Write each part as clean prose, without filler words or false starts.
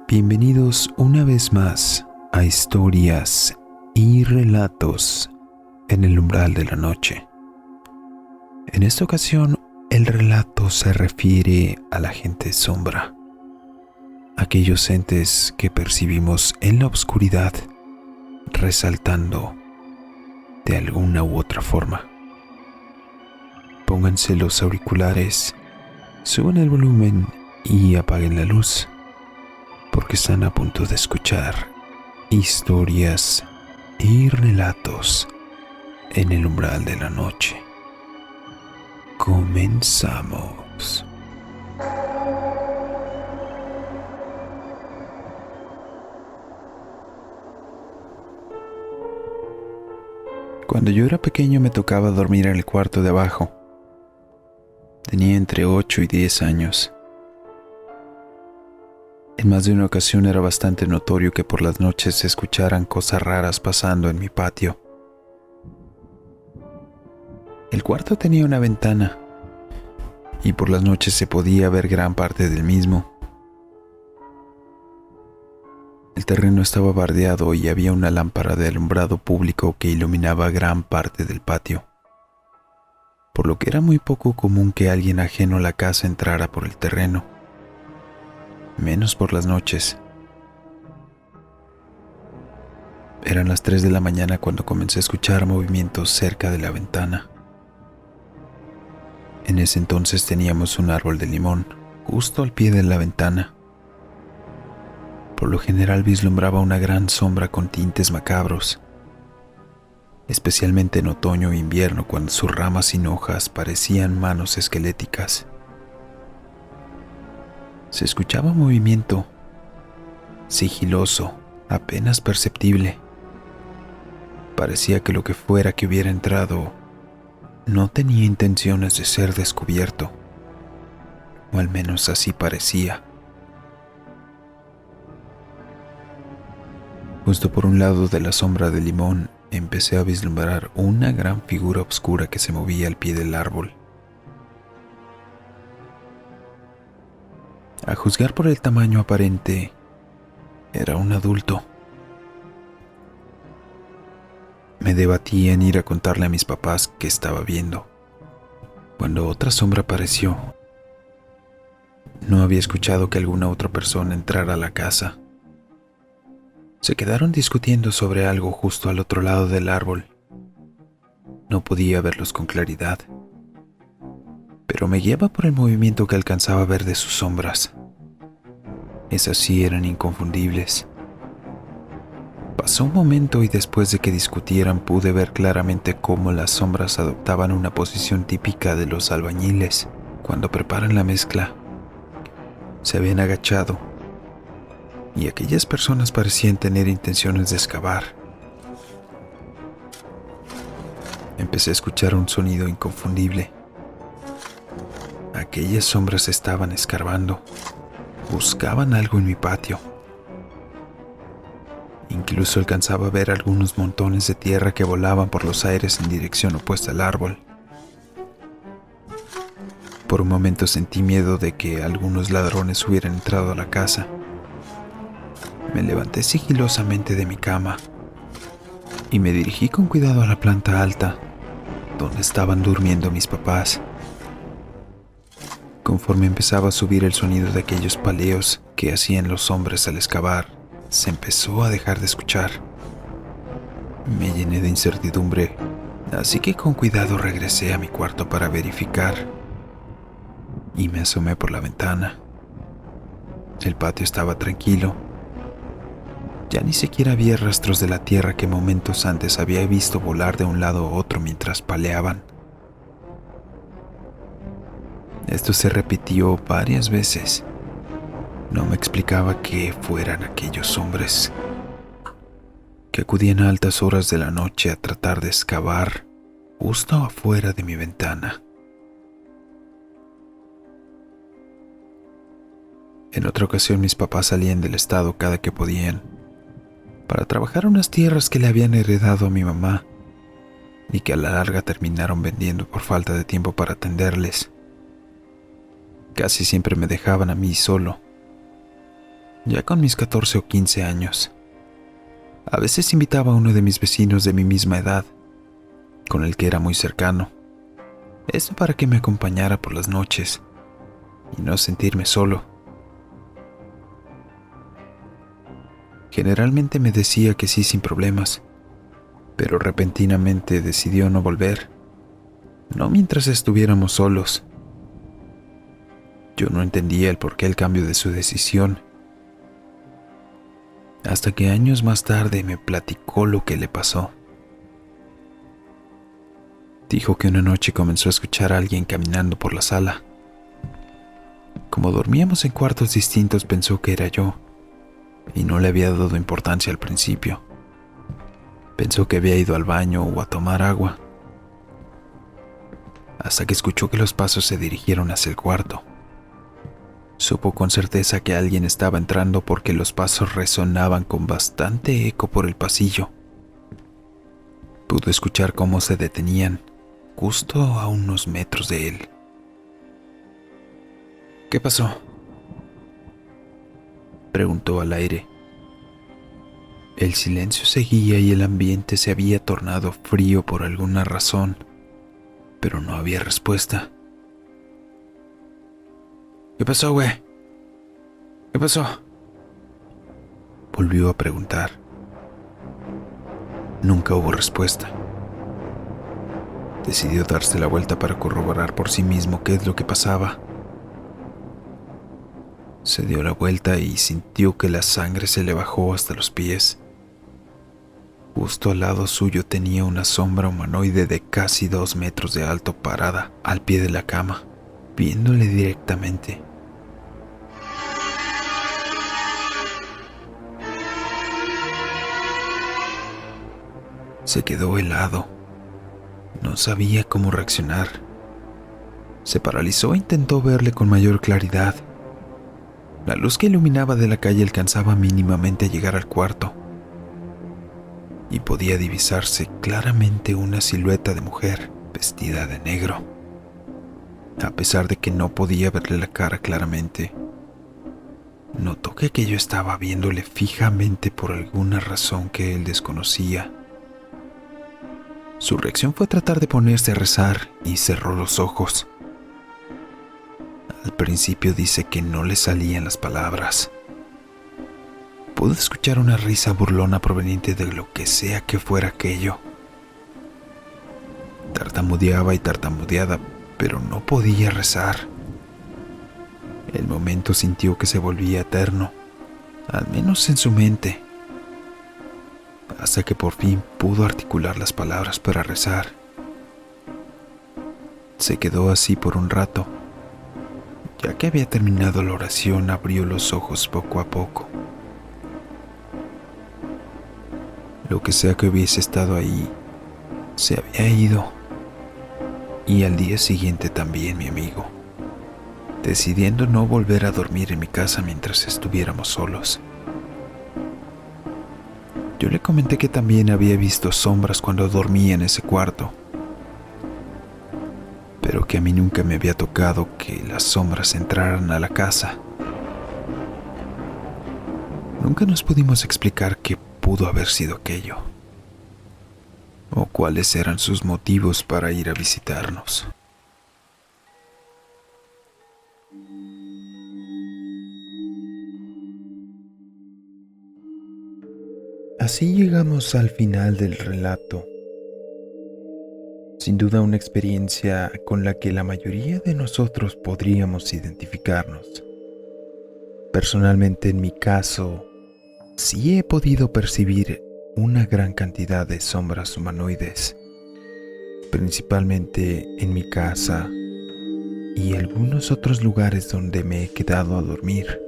Bienvenidos una vez más a Historias y Relatos en el Umbral de la Noche. En esta ocasión, el relato se refiere a la gente sombra, aquellos entes que percibimos en la oscuridad, resaltando de alguna u otra forma. Pónganse los auriculares, suban el volumen y apaguen la luz, porque están a punto de escuchar historias y relatos en el Umbral de la Noche. Comenzamos. Cuando yo era pequeño me tocaba dormir en el cuarto de abajo. Tenía entre 8 y 10 años. En más de una ocasión era bastante notorio que por las noches se escucharan cosas raras pasando en mi patio. El cuarto tenía una ventana y por las noches se podía ver gran parte del mismo. El terreno estaba bardeado y había una lámpara de alumbrado público que iluminaba gran parte del patio, por lo que era muy poco común que alguien ajeno a la casa entrara por el terreno, menos por las noches. Eran las 3 de la mañana cuando comencé a escuchar movimientos cerca de la ventana. En ese entonces teníamos un árbol de limón justo al pie de la ventana. Por lo general vislumbraba una gran sombra con tintes macabros, especialmente en otoño e invierno cuando sus ramas sin hojas parecían manos esqueléticas. Se escuchaba movimiento, sigiloso, apenas perceptible. Parecía que lo que fuera que hubiera entrado no tenía intenciones de ser descubierto, o al menos así parecía. Justo por un lado de la sombra de limón empecé a vislumbrar una gran figura oscura que se movía al pie del árbol. A juzgar por el tamaño aparente, era un adulto. Me debatí en ir a contarle a mis papás qué estaba viendo, cuando otra sombra apareció. No había escuchado que alguna otra persona entrara a la casa. Se quedaron discutiendo sobre algo justo al otro lado del árbol. No podía verlos con claridad, pero me guiaba por el movimiento que alcanzaba a ver de sus sombras. Esas sí eran inconfundibles. Pasó un momento y después de que discutieran pude ver claramente cómo las sombras adoptaban una posición típica de los albañiles cuando preparan la mezcla. Se habían agachado y aquellas personas parecían tener intenciones de excavar. Empecé a escuchar un sonido inconfundible. Aquellas sombras estaban escarbando. Buscaban algo en mi patio. Incluso alcanzaba a ver algunos montones de tierra que volaban por los aires en dirección opuesta al árbol. Por un momento sentí miedo de que algunos ladrones hubieran entrado a la casa. Me levanté sigilosamente de mi cama y me dirigí con cuidado a la planta alta, donde estaban durmiendo mis papás. Conforme empezaba a subir el sonido de aquellos paleos que hacían los hombres al excavar, se empezó a dejar de escuchar. Me llené de incertidumbre, así que con cuidado regresé a mi cuarto para verificar y me asomé por la ventana. El patio estaba tranquilo. Ya ni siquiera había rastros de la tierra que momentos antes había visto volar de un lado a otro mientras paleaban. Esto se repitió varias veces. No me explicaba qué fueran aquellos hombres que acudían a altas horas de la noche a tratar de excavar justo afuera de mi ventana. En otra ocasión mis papás salían del estado cada que podían para trabajar unas tierras que le habían heredado a mi mamá. y que a la larga terminaron vendiendo por falta de tiempo para atenderles. Casi siempre me dejaban a mí solo, ya con mis 14 o 15 años. A veces invitaba a uno de mis vecinos de mi misma edad, con el que era muy cercano, esto para que me acompañara por las noches y no sentirme solo. Generalmente me decía que sí sin problemas, pero repentinamente decidió no volver, no mientras estuviéramos solos. Yo no entendía el porqué el cambio de su decisión, hasta que años más tarde me platicó lo que le pasó. Dijo que una noche comenzó a escuchar a alguien caminando por la sala. Como dormíamos en cuartos distintos, pensó que era yo, y no le había dado importancia al principio. Pensó que había ido al baño o a tomar agua, hasta que escuchó que los pasos se dirigieron hacia el cuarto. Supo con certeza que alguien estaba entrando porque los pasos resonaban con bastante eco por el pasillo. Pudo escuchar cómo se detenían, justo a unos metros de él. ¿Qué pasó?, preguntó al aire. El silencio seguía y el ambiente se había tornado frío por alguna razón, pero no había respuesta. ¿Qué pasó, güey? ¿Qué pasó?, volvió a preguntar. Nunca hubo respuesta. Decidió darse la vuelta para corroborar por sí mismo qué es lo que pasaba. Se dio la vuelta y sintió que la sangre se le bajó hasta los pies. Justo al lado suyo tenía una sombra humanoide de casi 2 metros de alto parada al pie de la cama, viéndole directamente. Se quedó helado. No sabía cómo reaccionar. Se paralizó e intentó verle con mayor claridad. La luz que iluminaba de la calle alcanzaba mínimamente a llegar al cuarto, y podía divisarse claramente una silueta de mujer vestida de negro. A pesar de que no podía verle la cara claramente, notó que aquello estaba viéndole fijamente por alguna razón que él desconocía. Su reacción fue tratar de ponerse a rezar y cerró los ojos. Al principio dice que no le salían las palabras. Pudo escuchar una risa burlona proveniente de lo que sea que fuera aquello. Tartamudeaba y tartamudeaba, pero no podía rezar. El momento sintió que se volvía eterno, al menos en su mente, hasta que por fin pudo articular las palabras para rezar. Se quedó así por un rato. Ya que había terminado la oración, abrió los ojos poco a poco. Lo que sea que hubiese estado ahí, se había ido. Y al día siguiente también, mi amigo, decidiendo no volver a dormir en mi casa mientras estuviéramos solos. Yo le comenté que también había visto sombras cuando dormía en ese cuarto, pero que a mí nunca me había tocado que las sombras entraran a la casa. Nunca nos pudimos explicar qué pudo haber sido aquello, o cuáles eran sus motivos para ir a visitarnos. Así llegamos al final del relato. Sin duda una experiencia con la que la mayoría de nosotros podríamos identificarnos. Personalmente, en mi caso, sí he podido percibir una gran cantidad de sombras humanoides, principalmente en mi casa y algunos otros lugares donde me he quedado a dormir.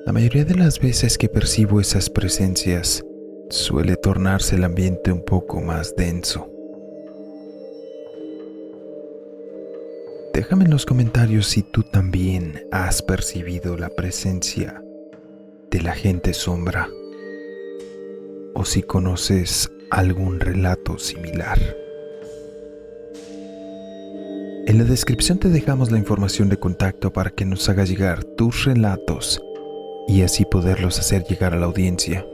La mayoría de las veces que percibo esas presencias, suele tornarse el ambiente un poco más denso. Déjame en los comentarios si tú también has percibido la presencia de la gente sombra, o si conoces algún relato similar. En la descripción te dejamos la información de contacto para que nos hagas llegar tus relatos y así poderlos hacer llegar a la audiencia.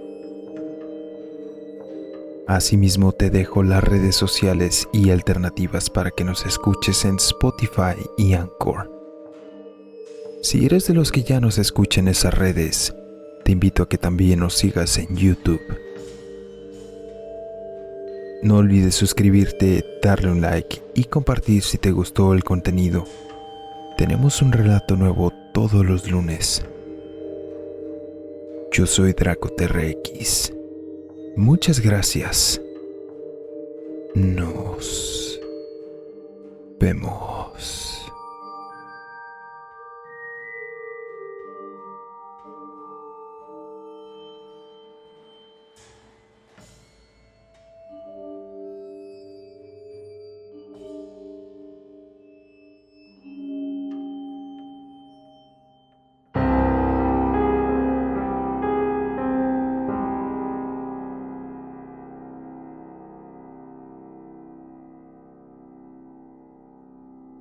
Asimismo te dejo las redes sociales y alternativas para que nos escuches en Spotify y Anchor. Si eres de los que ya nos escuchan en esas redes, te invito a que también nos sigas en YouTube. No olvides suscribirte, darle un like y compartir si te gustó el contenido. Tenemos un relato nuevo todos los lunes. Yo soy DracoTRX. Muchas gracias. Nos vemos.